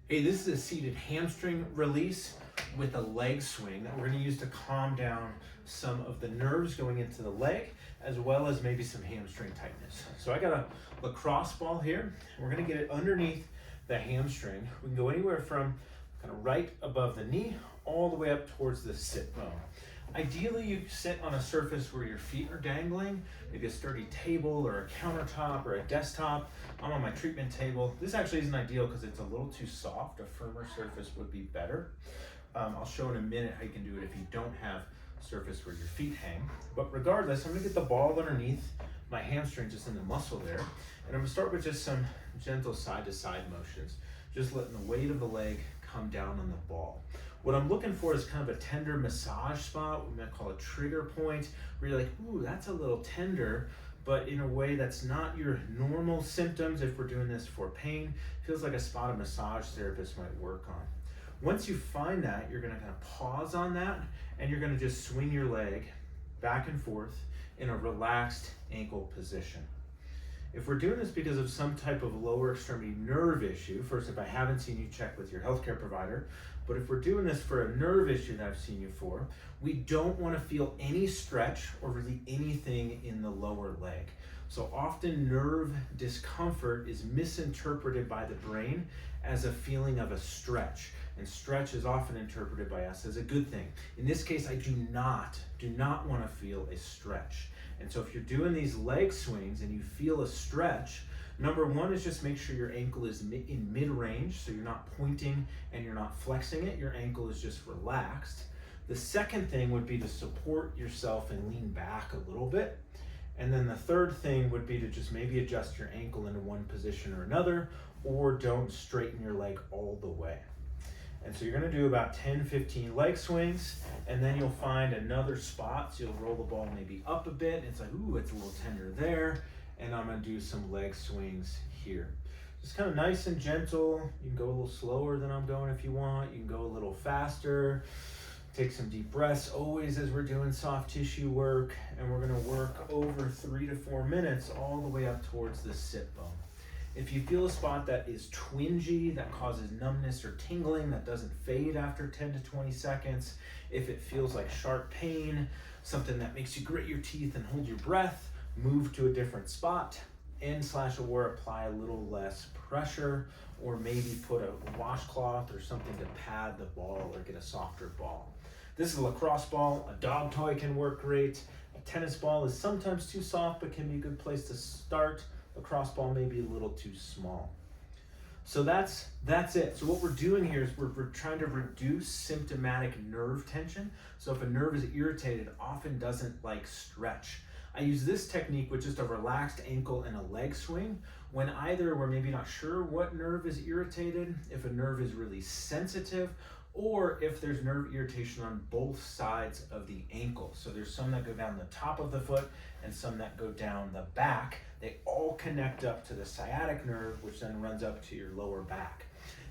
Hey, this is a seated hamstring release with a leg swing that we're going to use to calm down some of the nerves going into the leg, as well as maybe some hamstring tightness. So I got a lacrosse ball here. We're going to get it underneath the hamstring. We can go anywhere from kind of right above the knee all the way up towards the sit bone. Ideally, you sit on a surface where your feet are dangling, maybe a sturdy table or a countertop or a desktop. I'm on my treatment table. This actually isn't ideal because it's a little too soft. A firmer surface would be better. I'll show in a minute how you can do it if you don't have a surface where your feet hang. But regardless, I'm gonna get the ball underneath my hamstring, just in the muscle there. And I'm gonna start with just some gentle side to side motions, just letting the weight of the leg come down on the ball. What I'm looking for is kind of a tender massage spot, what we might call a trigger point, where you're like, ooh, that's a little tender, but in a way that's not your normal symptoms. If we're doing this for pain, feels like a spot a massage therapist might work on. Once you find that, you're gonna kind of pause on that, and you're gonna just swing your leg back and forth in a relaxed ankle position. If we're doing this because of some type of lower extremity nerve issue, first, if I haven't seen you, check with your healthcare provider, but if we're doing this for a nerve issue that I've seen you for, we don't want to feel any stretch or really anything in the lower leg. So often nerve discomfort is misinterpreted by the brain as a feeling of a stretch, and stretch is often interpreted by us as a good thing. In this case, I do not want to feel a stretch. And so if you're doing these leg swings and you feel a stretch, number one is just make sure your ankle is in mid-range, so you're not pointing and you're not flexing it, your ankle is just relaxed. The second thing would be to support yourself and lean back a little bit. And then the third thing would be to just maybe adjust your ankle into one position or another, or don't straighten your leg all the way. And so you're gonna do about 10, 15 leg swings, and then you'll find another spot. So you'll roll the ball maybe up a bit. It's like, ooh, it's a little tender there. And I'm gonna do some leg swings here. Just kind of nice and gentle. You can go a little slower than I'm going if you want. You can go a little faster. Take some deep breaths always as we're doing soft tissue work. And we're gonna work over 3 to 4 minutes all the way up towards the sit bone. If you feel a spot that is twingy, that causes numbness or tingling, that doesn't fade after 10 to 20 seconds, if it feels like sharp pain, something that makes you grit your teeth and hold your breath, move to a different spot, and/or apply a little less pressure, or maybe put a washcloth or something to pad the ball or get a softer ball. This is a lacrosse ball. A dog toy can work great. A tennis ball is sometimes too soft, but can be a good place to start. Lacrosse ball may be a little too small. So that's it. So what we're doing here is we're trying to reduce symptomatic nerve tension. So if a nerve is irritated, it often doesn't like stretch. I use this technique with just a relaxed ankle and a leg swing when either we're maybe not sure what nerve is irritated, if a nerve is really sensitive, or if there's nerve irritation on both sides of the ankle. So there's some that go down the top of the foot and some that go down the back. They all connect up to the sciatic nerve, which then runs up to your lower back.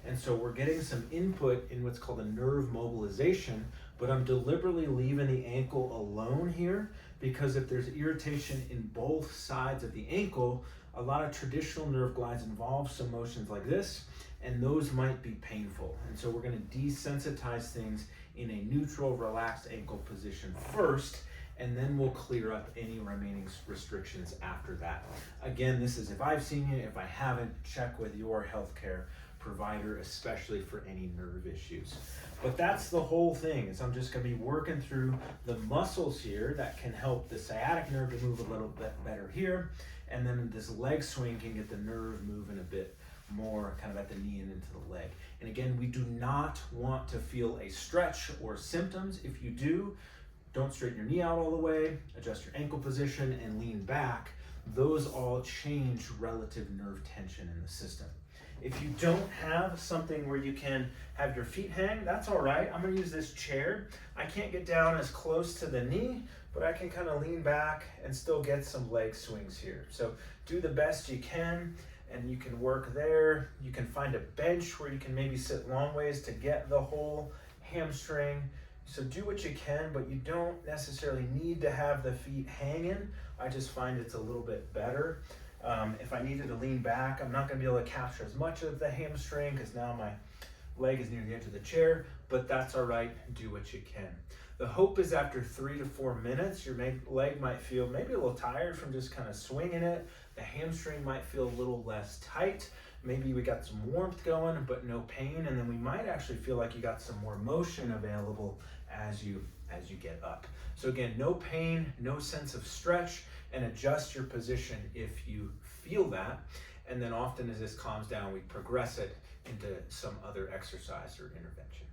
And so we're getting some input in what's called a nerve mobilization, but I'm deliberately leaving the ankle alone here because if there's irritation in both sides of the ankle, a lot of traditional nerve glides involve some motions like this, and those might be painful. And so we're gonna desensitize things in a neutral, relaxed ankle position first, and then we'll clear up any remaining restrictions after that. Again, this is if I've seen you. If I haven't, check with your healthcare provider, especially for any nerve issues. But that's the whole thing, is I'm just gonna be working through the muscles here that can help the sciatic nerve to move a little bit better here, and then this leg swing can get the nerve moving a bit more kind of at the knee and into the leg. And again, we do not want to feel a stretch or symptoms. If you do, don't straighten your knee out all the way, adjust your ankle position and lean back. Those all change relative nerve tension in the system. If you don't have something where you can have your feet hang, that's all right. I'm gonna use this chair. I can't get down as close to the knee, but I can kind of lean back and still get some leg swings here. So do the best you can, and you can work there. You can find a bench where you can maybe sit long ways to get the whole hamstring. So do what you can, but you don't necessarily need to have the feet hanging. I just find it's a little bit better. If I needed to lean back, I'm not gonna be able to capture as much of the hamstring because now my leg is near the edge of the chair, but that's all right. Do what you can. The hope is after 3 to 4 minutes, your leg might feel maybe a little tired from just kind of swinging it. The hamstring might feel a little less tight. Maybe we got some warmth going, but no pain. And then we might actually feel like you got some more motion available as you get up. So again, no pain, no sense of stretch, and adjust your position if you feel that. And then often as this calms down, we progress it into some other exercise or intervention.